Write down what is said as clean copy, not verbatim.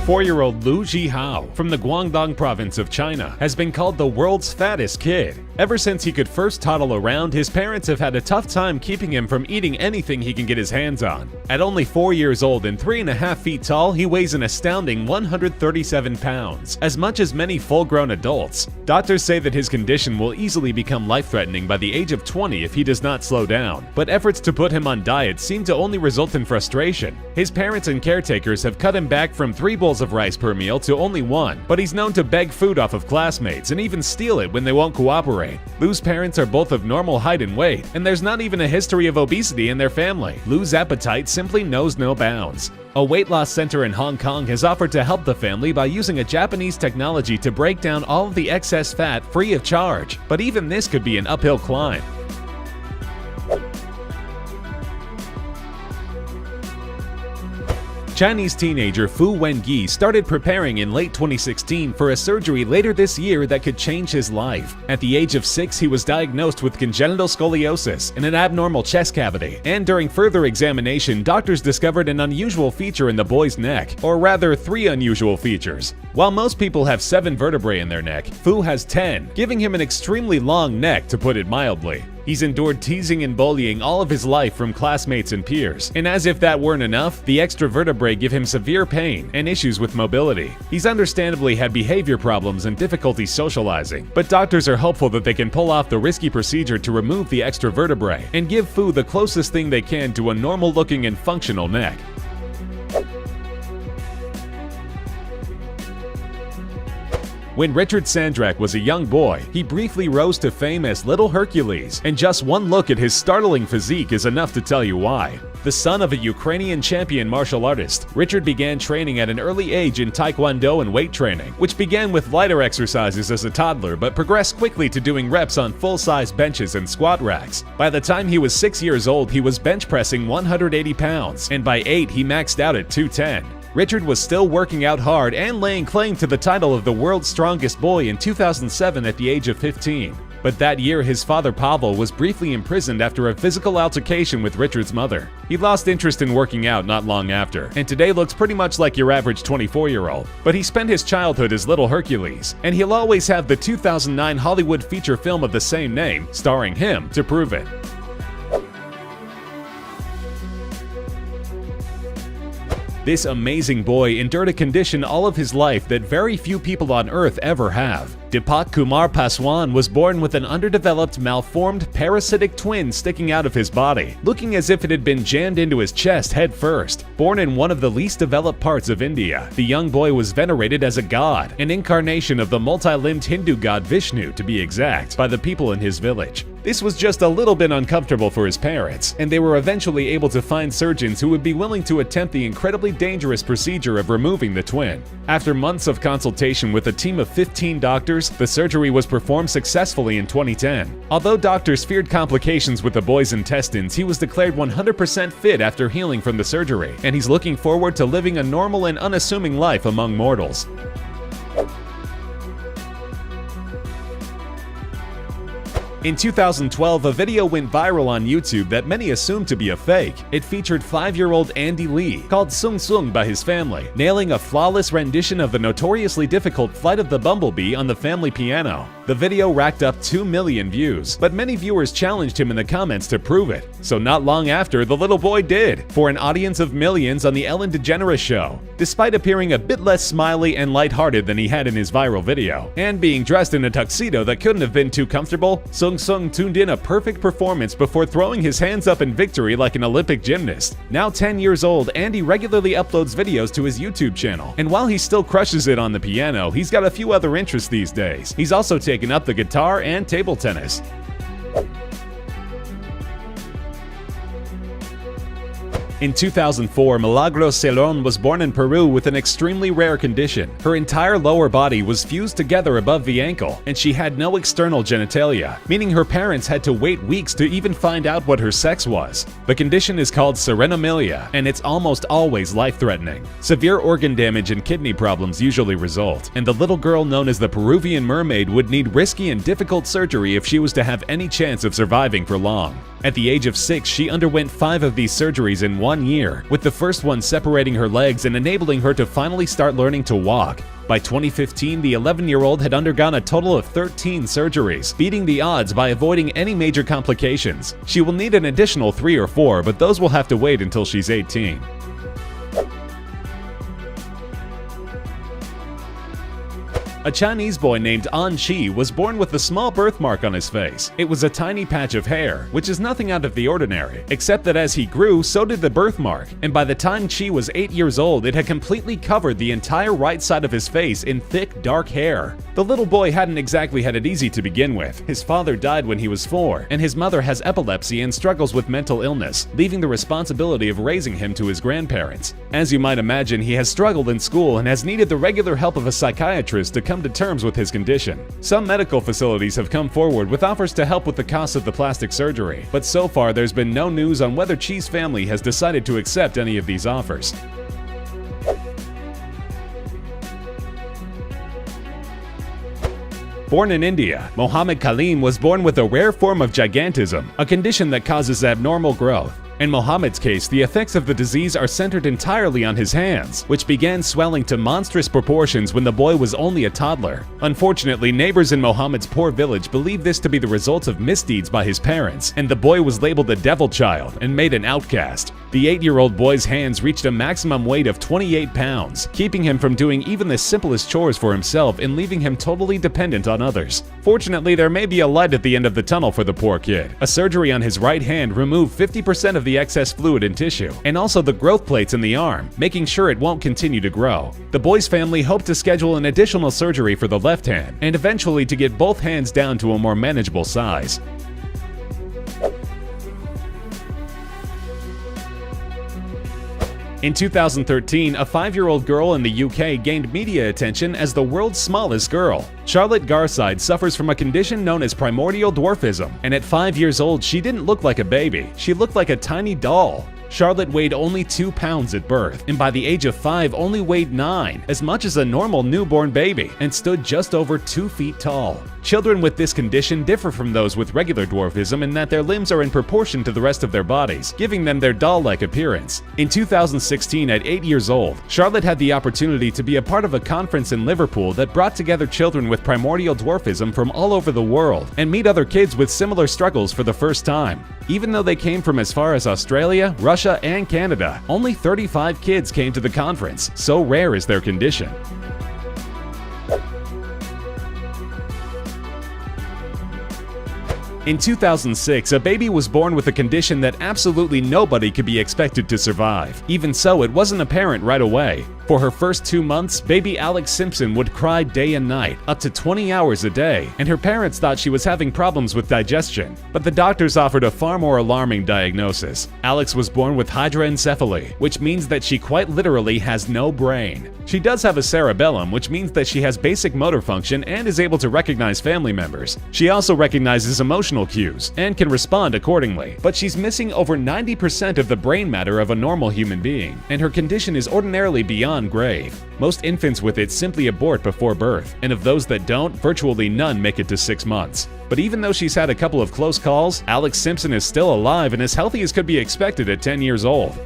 Four-year-old Lu Zhihao from the Guangdong province of China has been called the world's fattest kid. Ever since he could first toddle around, his parents have had a tough time keeping him from eating anything he can get his hands on. At only 4 years old and 3.5 feet tall, he weighs an astounding 137 pounds, as much as many full-grown adults. Doctors say that his condition will easily become life-threatening by the age of 20 if he does not slow down, but efforts to put him on diet seem to only result in frustration. His parents and caretakers have cut him back from 3 bowls of rice per meal to only 1, but he's known to beg food off of classmates and even steal it when they won't cooperate. Lu's parents are both of normal height and weight, and there's not even a history of obesity in their family. Lu's appetite simply knows no bounds. A weight loss center in Hong Kong has offered to help the family by using a Japanese technology to break down all of the excess fat free of charge, but even this could be an uphill climb. Chinese teenager Fu Wengi started preparing in late 2016 for a surgery later this year that could change his life. At the age of 6, he was diagnosed with congenital scoliosis and an abnormal chest cavity, and during further examination, doctors discovered an unusual feature in the boy's neck, or rather 3 unusual features. While most people have 7 vertebrae in their neck, Fu has 10, giving him an extremely long neck, to put it mildly. He's endured teasing and bullying all of his life from classmates and peers, and as if that weren't enough, the extra vertebrae give him severe pain and issues with mobility. He's understandably had behavior problems and difficulty socializing, but doctors are hopeful that they can pull off the risky procedure to remove the extra vertebrae and give Fu the closest thing they can to a normal-looking and functional neck. When Richard Sandrak was a young boy, he briefly rose to fame as Little Hercules, and just one look at his startling physique is enough to tell you why. The son of a Ukrainian champion martial artist, Richard began training at an early age in Taekwondo and weight training, which began with lighter exercises as a toddler but progressed quickly to doing reps on full-size benches and squat racks. By the time he was 6 years old, he was bench pressing 180 pounds, and by 8 he maxed out at 210. Richard was still working out hard and laying claim to the title of the world's strongest boy in 2007 at the age of 15. But that year, his father Pavel was briefly imprisoned after a physical altercation with Richard's mother. He lost interest in working out not long after, and today looks pretty much like your average 24-year-old. But he spent his childhood as Little Hercules, and he'll always have the 2009 Hollywood feature film of the same name, starring him, to prove it. This amazing boy endured a condition all of his life that very few people on Earth ever have. Deepak Kumar Paswan was born with an underdeveloped, malformed, parasitic twin sticking out of his body, looking as if it had been jammed into his chest head first. Born in one of the least developed parts of India, the young boy was venerated as a god, an incarnation of the multi-limbed Hindu god Vishnu to be exact, by the people in his village. This was just a little bit uncomfortable for his parents, and they were eventually able to find surgeons who would be willing to attempt the incredibly dangerous procedure of removing the twin. After months of consultation with a team of 15 doctors, the surgery was performed successfully in 2010. Although doctors feared complications with the boy's intestines, he was declared 100% fit after healing from the surgery, and he's looking forward to living a normal and unassuming life among mortals. In 2012, a video went viral on YouTube that many assumed to be a fake. It featured 5-year-old Andy Lee, called Sung Sung by his family, nailing a flawless rendition of the notoriously difficult Flight of the Bumblebee on the family piano. The video racked up 2 million views, but many viewers challenged him in the comments to prove it. So not long after, the little boy did, for an audience of millions on the Ellen DeGeneres Show. Despite appearing a bit less smiley and lighthearted than he had in his viral video, and being dressed in a tuxedo that couldn't have been too comfortable, Sung Sung tuned in a perfect performance before throwing his hands up in victory like an Olympic gymnast. Now 10 years old, Andy regularly uploads videos to his YouTube channel, and while he still crushes it on the piano, he's got a few other interests these days. He's also taken up the guitar and table tennis. In 2004, Milagros Celon was born in Peru with an extremely rare condition. Her entire lower body was fused together above the ankle, and she had no external genitalia, meaning her parents had to wait weeks to even find out what her sex was. The condition is called serenomelia, and it's almost always life-threatening. Severe organ damage and kidney problems usually result, and the little girl known as the Peruvian mermaid would need risky and difficult surgery if she was to have any chance of surviving for long. At the age of 6, she underwent 5 of these surgeries in 1 year, with the first one separating her legs and enabling her to finally start learning to walk. By 2015, the 11-year-old had undergone a total of 13 surgeries, beating the odds by avoiding any major complications. She will need an additional 3 or 4, but those will have to wait until she's 18. A Chinese boy named An Qi was born with a small birthmark on his face. It was a tiny patch of hair, which is nothing out of the ordinary, except that as he grew, so did the birthmark, and by the time Qi was 8 years old, it had completely covered the entire right side of his face in thick, dark hair. The little boy hadn't exactly had it easy to begin with. His father died when he was 4, and his mother has epilepsy and struggles with mental illness, leaving the responsibility of raising him to his grandparents. As you might imagine, he has struggled in school and has needed the regular help of a psychiatrist to come to terms with his condition. Some medical facilities have come forward with offers to help with the cost of the plastic surgery, but so far there's been no news on whether Qi's family has decided to accept any of these offers. Born in India, Mohammed Kaleem was born with a rare form of gigantism, a condition that causes abnormal growth. In Mohammed's case, the effects of the disease are centered entirely on his hands, which began swelling to monstrous proportions when the boy was only a toddler. Unfortunately, neighbors in Mohammed's poor village believed this to be the result of misdeeds by his parents, and the boy was labeled a devil child and made an outcast. The 8-year-old boy's hands reached a maximum weight of 28 pounds, keeping him from doing even the simplest chores for himself and leaving him totally dependent on others. Fortunately, there may be a light at the end of the tunnel for the poor kid. A surgery on his right hand removed 50% of the excess fluid and tissue, and also the growth plates in the arm, making sure it won't continue to grow. The boy's family hoped to schedule an additional surgery for the left hand, and eventually to get both hands down to a more manageable size. In 2013, a 5-year-old girl in the UK gained media attention as the world's smallest girl. Charlotte Garside suffers from a condition known as primordial dwarfism, and at 5 years old, she didn't look like a baby. She looked like a tiny doll. Charlotte weighed only 2 pounds at birth, and by the age of 5 only weighed 9, as much as a normal newborn baby, and stood just over 2 feet tall. Children with this condition differ from those with regular dwarfism in that their limbs are in proportion to the rest of their bodies, giving them their doll-like appearance. In 2016, at 8 years old, Charlotte had the opportunity to be a part of a conference in Liverpool that brought together children with primordial dwarfism from all over the world and meet other kids with similar struggles for the first time. Even though they came from as far as Australia, Russia, and Canada, only 35 kids came to the conference, so rare is their condition. In 2006, a baby was born with a condition that absolutely nobody could be expected to survive. Even so, it wasn't apparent right away. For her first 2 months, baby Alex Simpson would cry day and night, up to 20 hours a day, and her parents thought she was having problems with digestion. But the doctors offered a far more alarming diagnosis. Alex was born with hydranencephaly, which means that she quite literally has no brain. She does have a cerebellum, which means that she has basic motor function and is able to recognize family members. She also recognizes emotional cues and can respond accordingly, but she's missing over 90% of the brain matter of a normal human being, and her condition is ordinarily beyond grave. Most infants with it simply abort before birth, and of those that don't, virtually none make it to 6 months. But even though she's had a couple of close calls, Alex Simpson is still alive and as healthy as could be expected at 10 years old.